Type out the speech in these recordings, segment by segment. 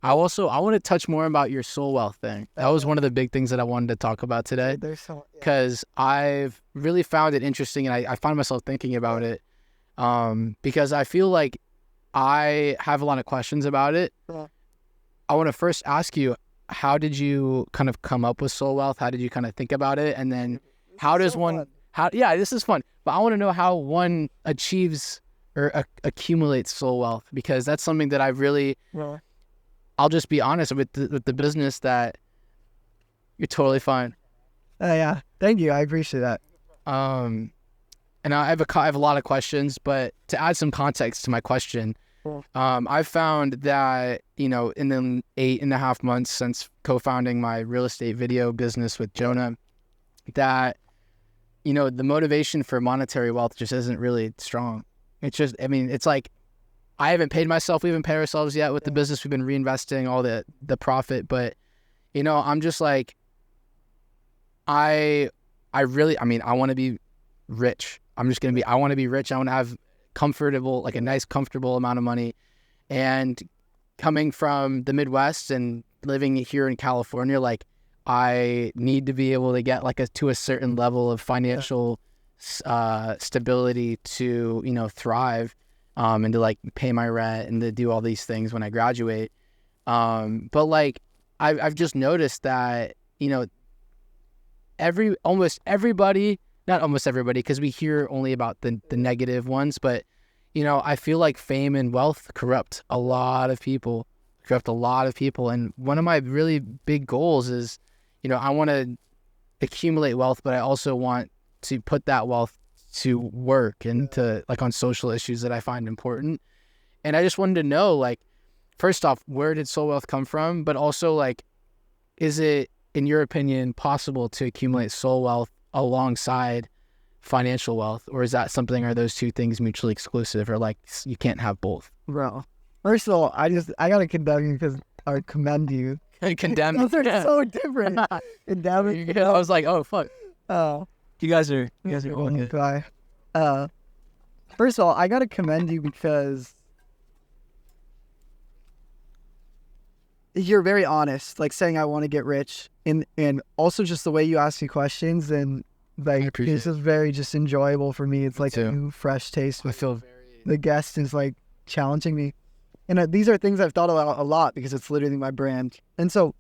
I want to touch more about your soul wealth thing. That was one of the big things that I wanted to talk about today, because I've really found it interesting, and I find myself thinking about it, because I feel like I have a lot of questions about it. I want to first ask you, how did you kind of come up with soul wealth? How did you kind of think about it? And then how does one, this is fun, but I want to know how one achieves or accumulates soul wealth, because that's something that I really, I'll just be honest with the business that you're totally fine. Yeah. Thank you. I appreciate that. And I have a lot of questions, but to add some context to my question, I've found that, in the 8.5 months since co-founding my real estate video business with Jonah, that, the motivation for monetary wealth just isn't really strong. It's just, it's like, I haven't paid myself. We haven't paid ourselves yet with the business. We've been reinvesting all the profit, but, I'm just like, I want to be rich. I want to be rich. I want to have a nice, comfortable amount of money. And coming from the Midwest and living here in California, like, I need to be able to get to a certain level of financial stability to, thrive, and to pay my rent and to do all these things when I graduate. But I've just noticed that, not almost everybody, because we hear only about the negative ones, but, I feel like fame and wealth corrupt a lot of people. And one of my really big goals is, I want to accumulate wealth, but I also want to put that wealth to work and to on social issues that I find important. And I just wanted to know, first off, where did soul wealth come from? But also, is it, in your opinion, possible to accumulate soul wealth alongside financial wealth, or are those two things mutually exclusive, or you can't have both? Bro, first of all, I gotta commend you. Condemn. Those are so different. Condemn. I was like, oh fuck. You guys are all good. Bye. First of all, I gotta commend you because you're very honest, saying I want to get rich, and also just the way you ask me questions, and it's just very just enjoyable for me. It's a new, fresh taste. I feel the guest is challenging me, and these are things I've thought about a lot because it's literally my brand. And so,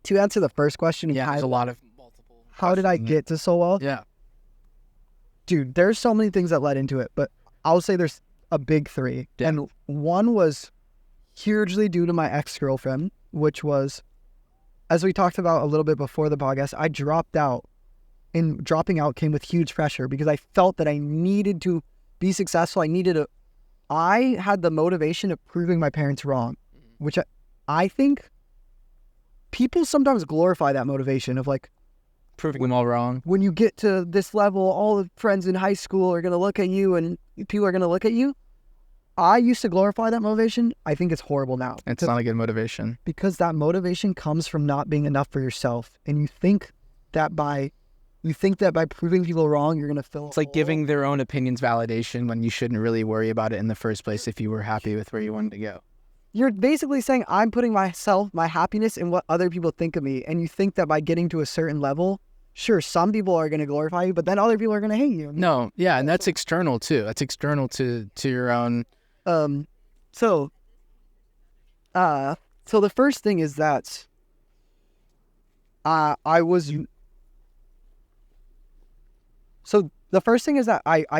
to answer the first question, there's a lot of multiple. How did I get to soul wealth? Yeah, dude, there's so many things that led into it, but I'll say there's a big three, and one was hugely due to my ex-girlfriend, which was, as we talked about a little bit before the podcast, I dropped out, and dropping out came with huge pressure because I felt that I needed to be successful. I had the motivation of proving my parents wrong, which I think people sometimes glorify that motivation of proving them all wrong. When you get to this level, all the friends in high school are going to look at you and people are going to look at you. I used to glorify that motivation. I think it's horrible now. It's not a good motivation. Because that motivation comes from not being enough for yourself. And you think that by proving people wrong, you're going to fill It's giving their own opinions validation when you shouldn't really worry about it in the first place if you were happy with where you wanted to go. You're basically saying I'm putting my happiness in what other people think of me. And you think that by getting to a certain level, sure, some people are going to glorify you, but then other people are going to hate you. No, yeah, and that's external too. That's external to your own. So the first thing is that I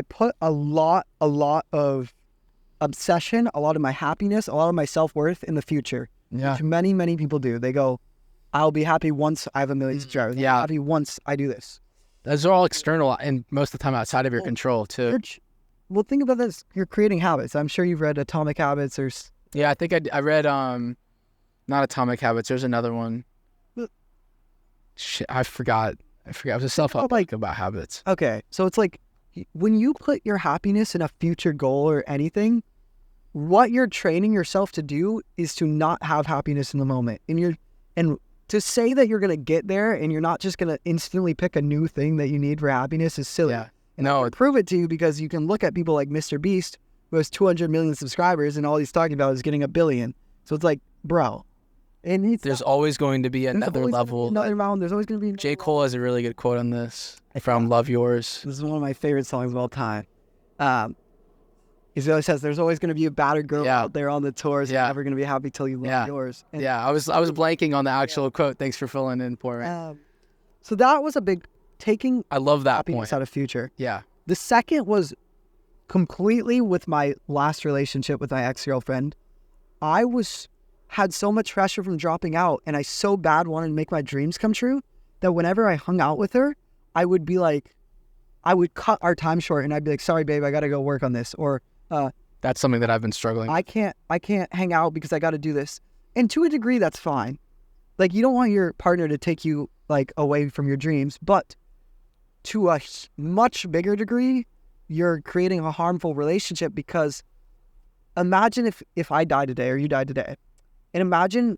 put a lot of obsession, a lot of my happiness, a lot of my self-worth in the future. Yeah. Which many, many people do. They go, I'll be happy once I have 1 million subscribers. Yeah. I'll be happy once I do this. Those are all external and most of the time outside of your control too. Well, think about this. You're creating habits. I'm sure you've read Atomic Habits or... Yeah, I think I read, not Atomic Habits. There's another one. Shit, I forgot. It was a self-help book about habits. Okay, so it's when you put your happiness in a future goal or anything, what you're training yourself to do is to not have happiness in the moment. And to say that you're going to get there and you're not just going to instantly pick a new thing that you need for happiness is silly. Yeah. And I can prove it to you because you can look at people like Mr. Beast, who has 200 million subscribers, and all he's talking about is getting 1 billion. So it's bro, And There's always going to be another level. Another mountain. There's always going to be. J. Cole has a really good quote on this from Love Yours. This is one of my favorite songs of all time. He always says, "There's always going to be a battered girl out there on the tours. You're never going to be happy till you love yours." And, I was blanking on the actual quote. Thanks for filling in for me. So that was a big taking. I love that happiness point. Out of future. Yeah. The second was completely with my last relationship with my ex-girlfriend. I had so much pressure from dropping out, and I so bad wanted to make my dreams come true that whenever I hung out with her, I would be like, I would cut our time short, and I'd be like, "Sorry, babe, I got to go work on this," or that's something that I've been struggling. I can't hang out because I got to do this. And to a degree, that's fine. Like, you don't want your partner to take you like away from your dreams, but to a much bigger degree, you're creating a harmful relationship, because imagine if I die today or you die today, and imagine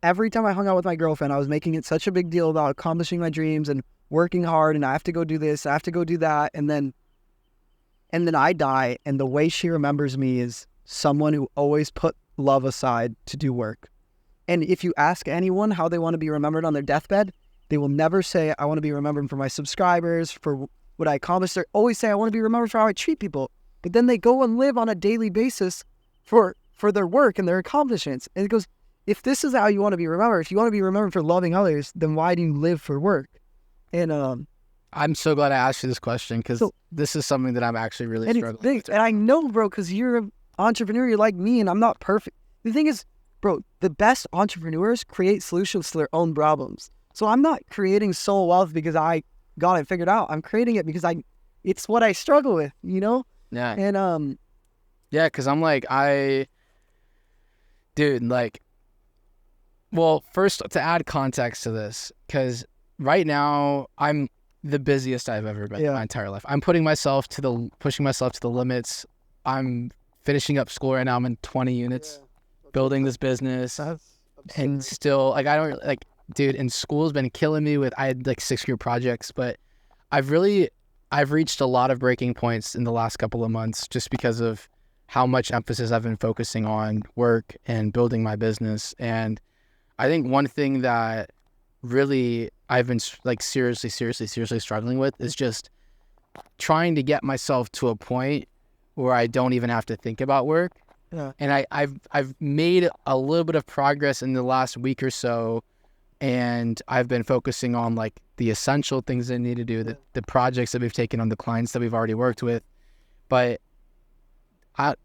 every time I hung out with my girlfriend, I was making it such a big deal about accomplishing my dreams and working hard, and I have to go do this, I have to go do that, and then I die, and the way she remembers me is someone who always put love aside to do work. And if you ask anyone how they want to be remembered on their deathbed, they will never say, "I want to be remembered for my subscribers, for what I accomplished." They always say, "I want to be remembered for how I treat people." But then they go and live on a daily basis for their work and their accomplishments. And it goes, if this is how you want to be remembered, if you want to be remembered for loving others, then why do you live for work? And I'm so glad I asked you this question, because this is something that I'm actually really struggling with. And I know, bro, because you're an entrepreneur, you're like me, and I'm not perfect. The thing is, bro, the best entrepreneurs create solutions to their own problems. So I'm not creating soul wealth because I got it figured out. I'm creating it because it's what I struggle with, you know? Yeah. And yeah, because I'm like, dude, like, well, first, to add context to this, because right now I'm the busiest I've ever been in my entire life. I'm pushing myself to the limits. I'm finishing up school right now. I'm in 20 units, building this business, and still, like, I don't, like, dude, and school's been killing me I had like 6 group projects, but I've reached a lot of breaking points in the last couple of months just because of how much emphasis I've been focusing on work and building my business. And I think one thing that really I've been like seriously struggling with is just trying to get myself to a point where I don't even have to think about work. Yeah. And I've made a little bit of progress in the last week or so, and I've been focusing on like the essential things I need to do, the projects that we've taken on, the clients that we've already worked with. But I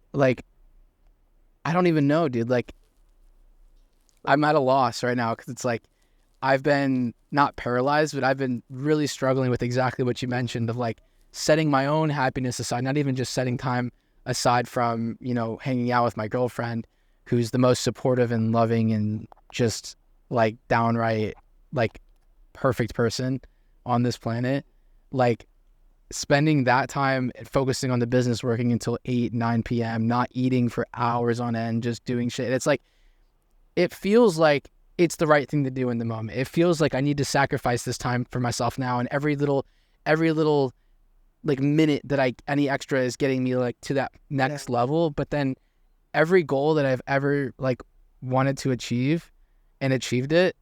don't even know, dude. Like, I'm at a loss right now, because it's like I've been not paralyzed, but I've been really struggling with exactly what you mentioned of like setting my own happiness aside, not even just setting time aside from, you know, hanging out with my girlfriend, who's the most supportive and loving and just like downright like perfect person on this planet. Like, spending that time focusing on the business, working until 8-9 p.m., not eating for hours on end, just doing shit. It's like, it feels like it's the right thing to do in the moment. It feels like I need to sacrifice this time for myself now, and every little like minute that any extra is getting me like to that next level. But then every goal that I've ever like wanted to achieve and achieved it,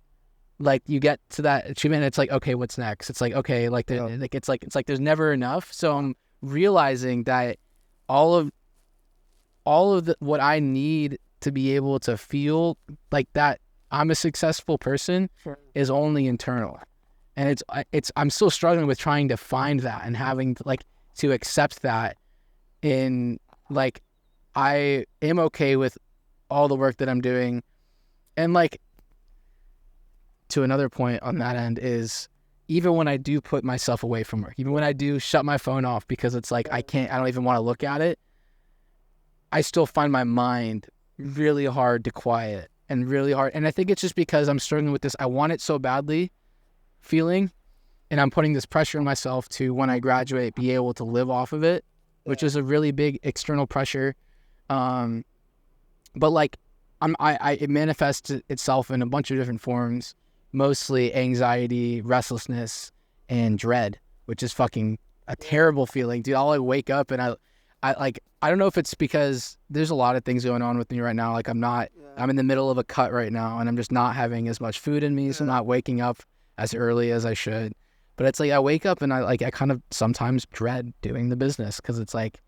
like you get to that achievement and it's like, okay, what's next? It's like, okay, like it's like there's never enough. So I'm realizing that all of what I need to be able to feel like that I'm a successful person is only internal. And I'm still struggling with trying to find that and having to accept that in like, I am okay with all the work that I'm doing. And like, to another point on that end is, even when I do put myself away from work, even when I do shut my phone off because it's like, I don't even want to look at it, I still find my mind really hard to quiet and really hard. And I think it's just because I'm struggling with this, I want it so badly feeling, and I'm putting this pressure on myself to, when I graduate, be able to live off of it, which is a really big external pressure. But like, it manifests itself in a bunch of different forms, mostly anxiety, restlessness, and dread, which is fucking a terrible feeling, dude. I'll like wake up and I don't know if it's because there's a lot of things going on with me right now. Like I'm in the middle of a cut right now, and I'm just not having as much food in me, so I'm not waking up as early as I should. But it's like I wake up and I kind of sometimes dread doing the business because it's like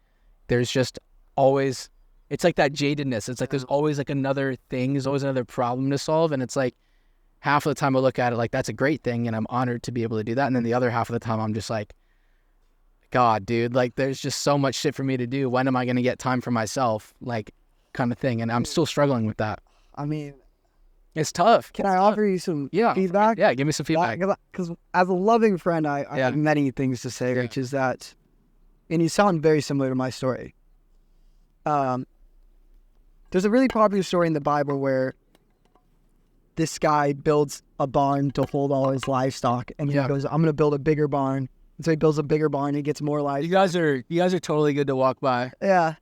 there's just always, it's like that jadedness. It's like there's always like another thing, there's always another problem to solve, and it's like half of the time I look at it like that's a great thing and I'm honored to be able to do that, and then the other half of the time I'm just like, God, dude, like there's just so much shit for me to do. When am I going to get time for myself? Like kind of thing. And I'm still struggling with that. I mean, it's tough. Can I offer you some feedback? Yeah, give me some feedback. Because as a loving friend, I have many things to say, which is that, and you sound very similar to my story. There's a really popular story in the Bible where this guy builds a barn to hold all his livestock, and he goes, "I'm going to build a bigger barn." And so he builds a bigger barn. And he gets more livestock. You guys are totally good to walk by. Yeah.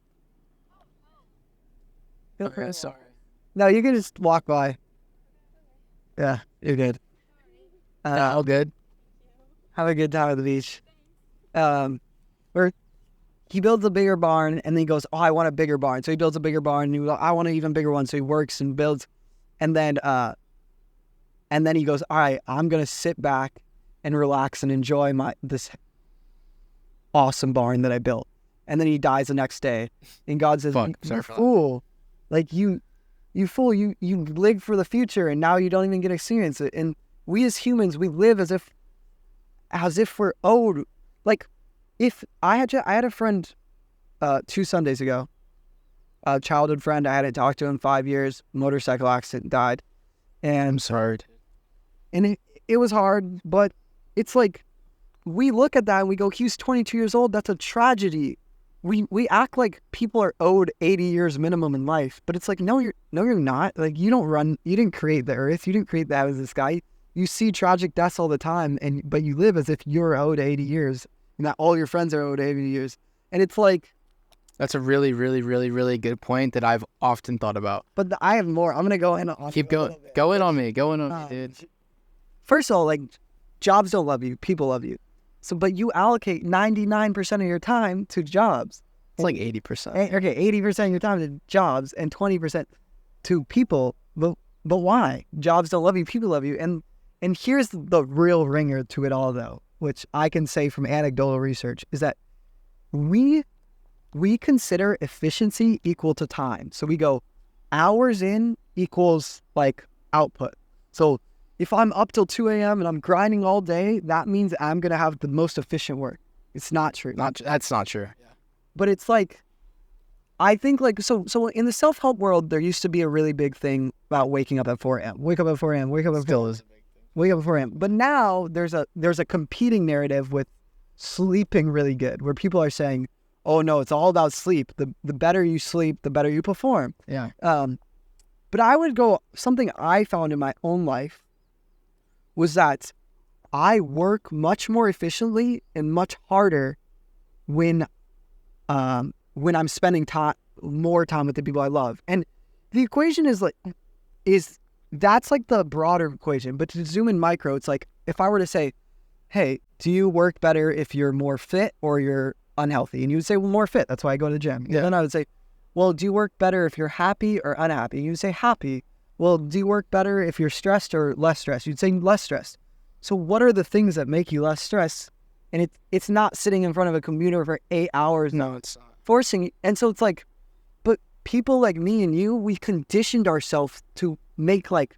Okay, sorry. No, you can just walk by. Yeah, you're good. All good. Have a good time at the beach. Where he builds a bigger barn, and then he goes, "Oh, I want a bigger barn." So he builds a bigger barn, and he goes, "I want an even bigger one." So he works and builds, and then he goes, "All right, I'm gonna sit back and relax and enjoy this awesome barn that I built." And then he dies the next day, and God says, "You fool! Like you fool! You live for the future, and now you don't even get to experience it." And we as humans, we live as if we're owed. Like, if I had a friend 2 Sundays ago, a childhood friend. I hadn't talked to him 5 years. Motorcycle accident, died, and I'm sorry. And it was hard, but it's like we look at that and we go, "He's 22 years old. That's a tragedy." We act like people are owed 80 years minimum in life, but it's like, no, you're not. Like, you didn't create the earth, you didn't create that as this guy. You see tragic deaths all the time, but you live as if you're owed 80 years, and that all your friends are owed 80 years. And it's like, that's a really, really, really, really good point that I've often thought about. But I have more. I'm gonna go in on. Keep going. Go in on me, dude. First of all, like, jobs don't love you, people love you. So, but you allocate 99% of your time to jobs. It's like 80%. Okay, 80% of your time to jobs and 20% to people. But why? Jobs don't love you, people love you. And here's the real ringer to it all, though, which I can say from anecdotal research, is that we consider efficiency equal to time. So we go hours in equals like output. So if I'm up till 2 a.m. and I'm grinding all day, that means I'm going to have the most efficient work. It's not true. That's not true. Yeah. But it's like, I think like, so in the self-help world, there used to be a really big thing about waking up at 4 a.m. Wake up at 4 a.m. Wake up at 4 a.m. Still is a big thing. Wake up at 4 a.m. But now there's a competing narrative with sleeping really good, where people are saying, "Oh no, it's all about sleep. The better you sleep, the better you perform." Yeah. But I would go, something I found in my own life was that I work much more efficiently and much harder when I'm spending more time with the people I love. And the equation is that's like the broader equation. But to zoom in micro, it's like, if I were to say, "Hey, do you work better if you're more fit or you're unhealthy?" And you would say, "Well, more fit. That's why I go to the gym." Yeah. And then I would say, "Well, do you work better if you're happy or unhappy?" And you would say, "Happy." "Well, do you work better if you're stressed or less stressed?" You'd say, "Less stressed." So what are the things that make you less stressed? And it's not sitting in front of a computer for 8 hours. No, it's not. Forcing. And so it's like, but people like me and you, we conditioned ourselves to make like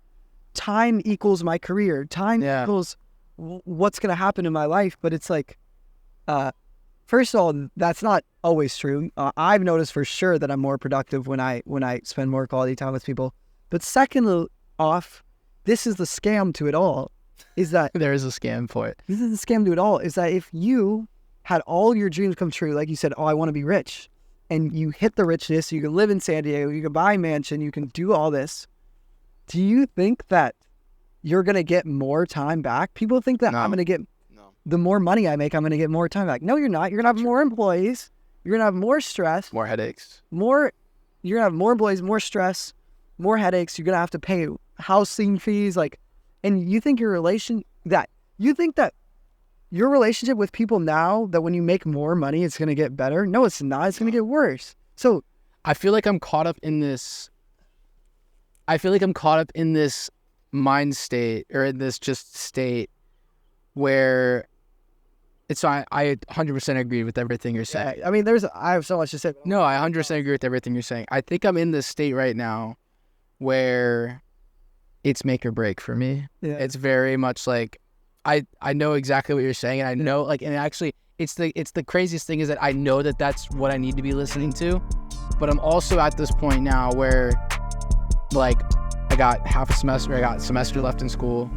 time equals my career. Time equals what's going to happen in my life. But it's like, first of all, that's not always true. I've noticed for sure that I'm more productive when I spend more quality time with people. But second off, this is the scam to it all, is that there is a scam for it. This is the scam to it all, is that if you had all your dreams come true, like you said, "Oh, I want to be rich," and you hit the richness, you can live in San Diego, you can buy a mansion, you can do all this, do you think that you're going to get more time back? People think that I'm going to get, the more money I make, I'm going to get more time back. No, you're not. You're going to have more employees. You're going to have more stress. More headaches. You're going to have more employees, more stress, more headaches. You're going to have to pay housing fees. And you think you think that your relationship with people now, that when you make more money, it's going to get better. No, it's not. It's going to get worse. So I feel like I'm caught up in this. I feel like I'm caught up in this mind state, or in this just state where it's, I 100% agree with everything you're saying. I mean, I have so much to say. No, I 100% agree with everything you're saying. I think I'm in this state right now where it's make or break for me. Yeah. It's very much like, I know exactly what you're saying, and I know, like, and actually it's the craziest thing is that I know that that's what I need to be listening to, but I'm also at this point now where, like, I got a semester left in school.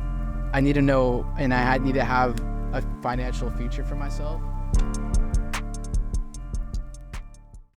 I need to know, and I need to have a financial future for myself.